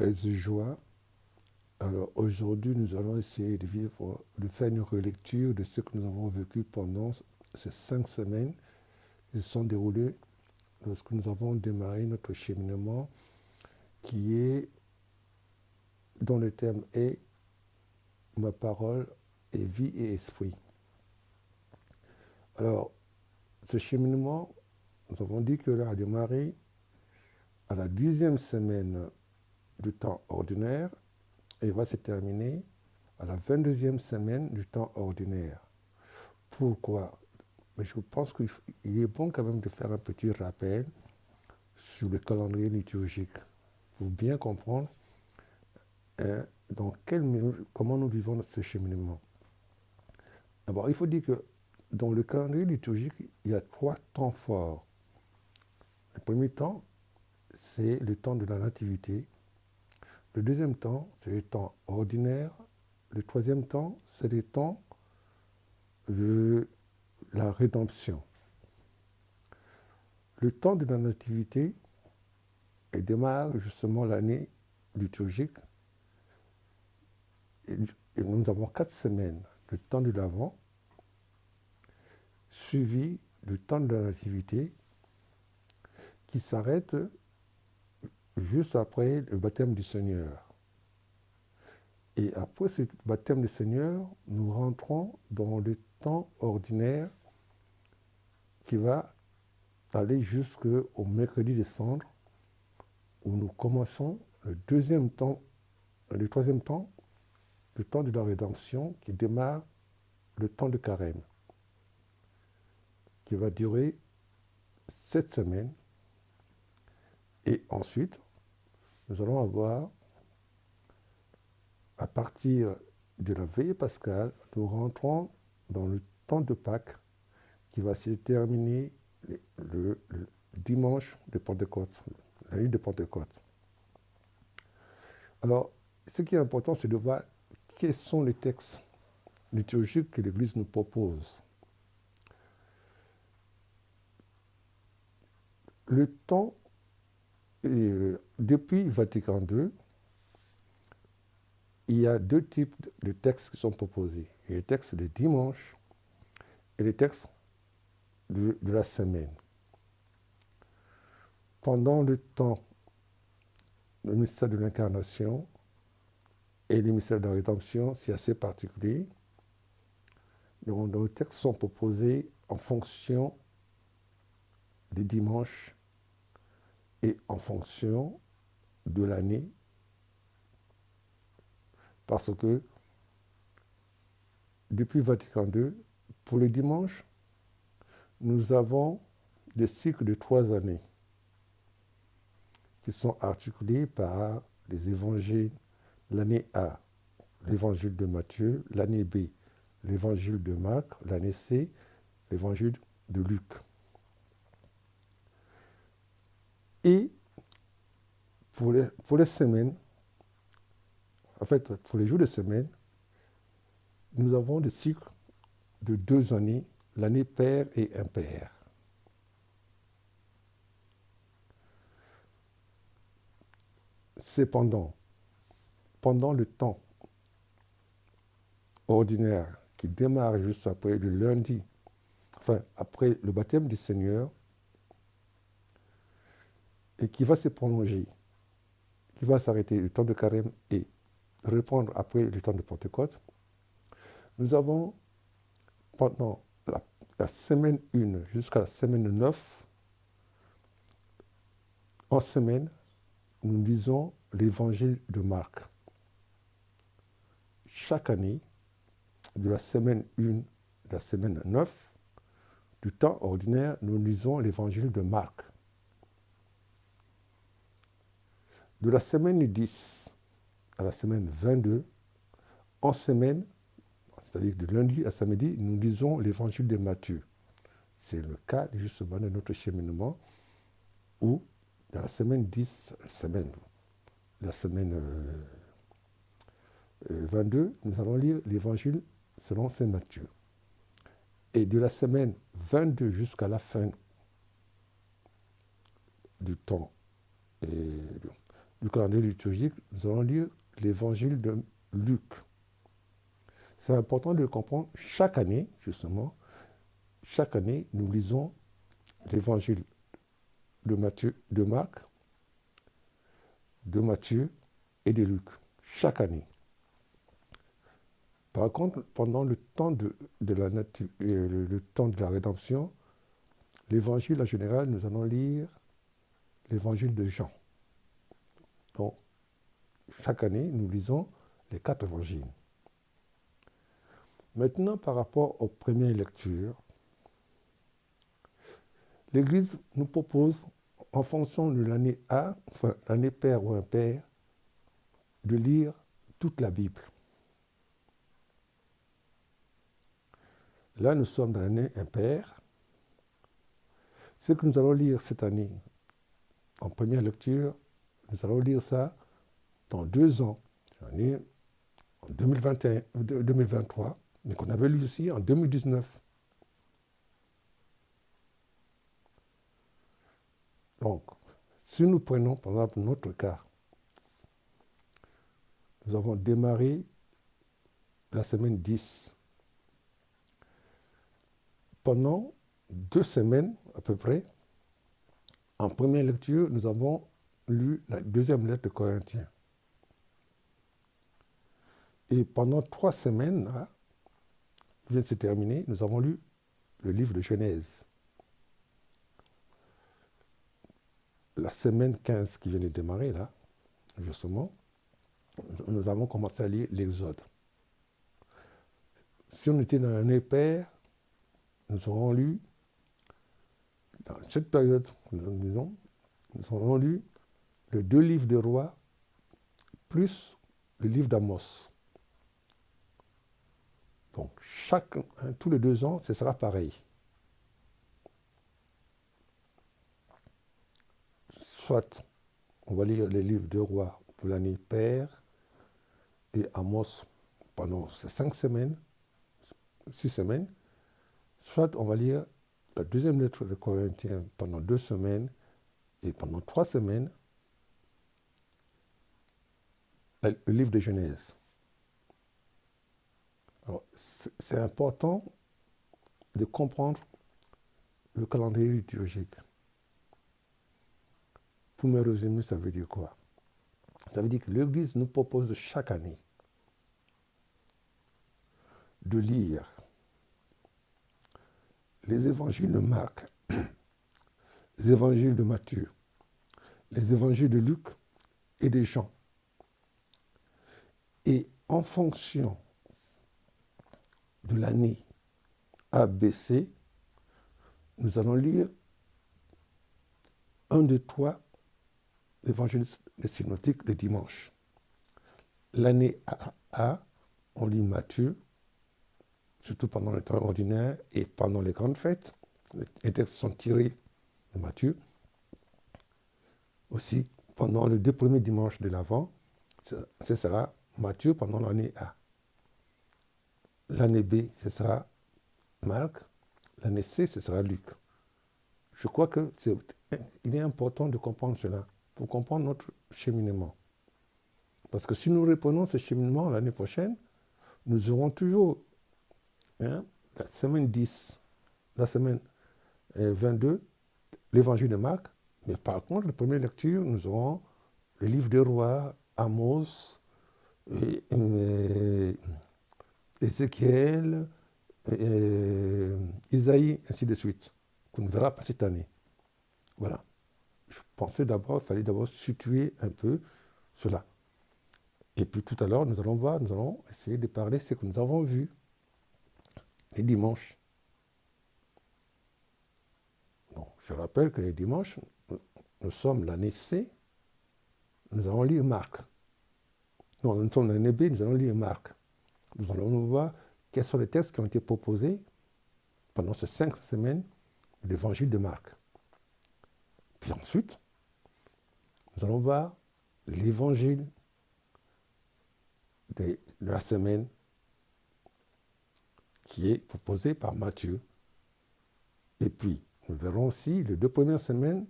paix et joie. Alors aujourd'hui, nous allons essayer de faire une relecture de ce que nous avons vécu pendant ces 5 semaines qui se sont déroulées lorsque nous avons démarré notre cheminement dont le thème est ma parole est vie et esprit. Alors, ce cheminement, nous avons dit qu'il a démarré à la 10e semaine du temps ordinaire et va se terminer à la 22e semaine du temps ordinaire. Pourquoi? Mais je pense qu'il est bon quand même de faire un petit rappel sur le calendrier liturgique pour bien comprendre comment nous vivons ce cheminement. D'abord, il faut dire que dans le calendrier liturgique, il y a 3 temps forts. Le premier temps, c'est le temps de la nativité. Le deuxième temps, c'est le temps ordinaire. Le troisième temps, c'est le temps de la rédemption. Le temps de la nativité démarre justement l'année liturgique. Et nous avons 4 semaines. Le temps de l'Avent, suivi du temps de la nativité, qui s'arrête juste après le baptême du Seigneur. Et après ce baptême du Seigneur, nous rentrons dans le temps ordinaire qui va aller jusqu'au mercredi des cendres, où nous commençons le troisième temps, le temps de la rédemption, qui démarre le temps de carême, qui va durer 7 semaines. Et ensuite, nous allons avoir, à partir de la veillée pascale, nous rentrons dans le temps de Pâques, qui va se terminer le dimanche de Pentecôte, la nuit de Pentecôte. Alors, ce qui est important, c'est de voir quels sont les textes liturgiques que l'Église nous propose. Le temps, depuis Vatican II, il y a 2 types de textes qui sont proposés. Il y a les textes de dimanche et les textes de la semaine. Pendant le temps, le mystère de l'incarnation et le mystère de la rédemption, c'est assez particulier. Donc, nos textes sont proposés en fonction des dimanches et en fonction de l'année, parce que depuis Vatican II, pour les dimanches, nous avons des cycles de 3 années qui sont articulés par les évangiles. L'année A, l'évangile de Matthieu; l'année B, l'évangile de Marc; l'année C, l'évangile de Luc. Et pour les semaines, en fait, pour les jours de semaine, nous avons des cycles de 2 années, l'année paire et impaire. Cependant, pendant le temps ordinaire qui démarre juste après le lundi, après le baptême du Seigneur, et qui va se prolonger, qui va s'arrêter le temps de carême et reprendre après le temps de Pentecôte, nous avons pendant la semaine 1 jusqu'à la semaine 9, en semaine, nous lisons l'évangile de Marc. Chaque année, de la semaine 1 de la semaine 9, du temps ordinaire, nous lisons l'évangile de Marc. De la semaine 10 à la semaine 22, en semaine, c'est-à-dire de lundi à samedi, nous lisons l'évangile de Matthieu. C'est le cas justement de notre cheminement où, dans la semaine 10, la semaine 22, nous allons lire l'évangile selon saint Matthieu. Et de la semaine 22 jusqu'à la fin du temps du calendrier liturgique, nous allons lire l'évangile de Luc. C'est important de le comprendre. Chaque année, justement, chaque année, nous lisons l'évangile de Marc, de Matthieu et de Luc. Chaque année. Par contre, pendant le temps le temps de la rédemption, l'évangile en général, nous allons lire l'évangile de Jean. Donc, chaque année, nous lisons les 4 évangiles. Maintenant, par rapport aux premières lectures, l'Église nous propose, en fonction de l'année A, enfin l'année paire ou impaire, de lire toute la Bible. Là, nous sommes dans l'année impaire. Ce que nous allons lire cette année, en première lecture, nous allons lire ça dans 2 ans, l'année en 2023, mais qu'on avait lu aussi en 2019. Donc, si nous prenons par exemple notre cas, nous avons démarré la semaine 10. Pendant 2 semaines à peu près, en première lecture, nous avons lu la 2e lettre de Corinthiens. Et pendant 3 semaines, là, qui viennent de se terminer, nous avons lu le livre de Genèse. La semaine 15 qui vient de démarrer, là, justement, nous avons commencé à lire l'Exode. Si on était dans l'année paire, nous aurons lu, dans cette période, nous aurons lu les 2 livres de Rois, plus le livre d'Amos. Donc, tous les 2 ans, ce sera pareil. Soit on va lire les livres de Rois pour l'année paire et Amos pendant ces 5 semaines, 6 semaines, soit on va lire la 2e lettre de Corinthiens pendant 2 semaines et pendant 3 semaines, le livre de Genèse. Alors, c'est important de comprendre le calendrier liturgique. Pour me résumer, ça veut dire quoi? Ça veut dire que l'Église nous propose chaque année de lire les évangiles de Marc, les évangiles de Matthieu, les évangiles de Luc et de Jean. Et en fonction de l'année A, B, C, nous allons lire 1, 2, 3 évangiles synoptiques le dimanche. L'année A, on lit Matthieu, surtout pendant le temps ordinaire et pendant les grandes fêtes. Les textes sont tirés de Matthieu. Aussi, pendant les 2 premiers dimanches de l'Avent, ce sera Matthieu pendant l'année A. L'année B, ce sera Marc. L'année C, ce sera Luc. Je crois qu'il est important de comprendre cela pour comprendre notre cheminement. Parce que si nous reprenons ce cheminement l'année prochaine, nous aurons toujours la semaine 10, la semaine 22, l'évangile de Marc. Mais par contre, la première lecture, nous aurons le livre des rois, Amos, Ézéchiel, Isaïe, ainsi de suite, qu'on ne verra pas cette année. Voilà. Je pensais d'abord, il fallait d'abord situer un peu cela. Et puis tout à l'heure, nous allons essayer de parler de ce que nous avons vu les dimanches. Donc, je rappelle que les dimanches, nous sommes l'année C, nous allons lire Marc. Non, nous sommes l'année B, nous allons lire Marc. Nous allons voir quels sont les textes qui ont été proposés pendant ces 5 semaines de l'évangile de Marc. Puis ensuite, nous allons voir l'évangile de la semaine qui est proposé par Matthieu. Et puis, nous verrons aussi les 2 premières semaines,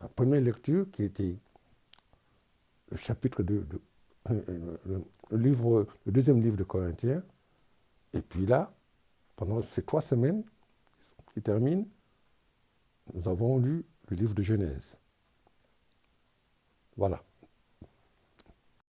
la première lecture qui était le chapitre le deuxième livre de Corinthiens. Et puis là, pendant ces 3 semaines qui terminent, nous avons lu le livre de Genèse. Voilà.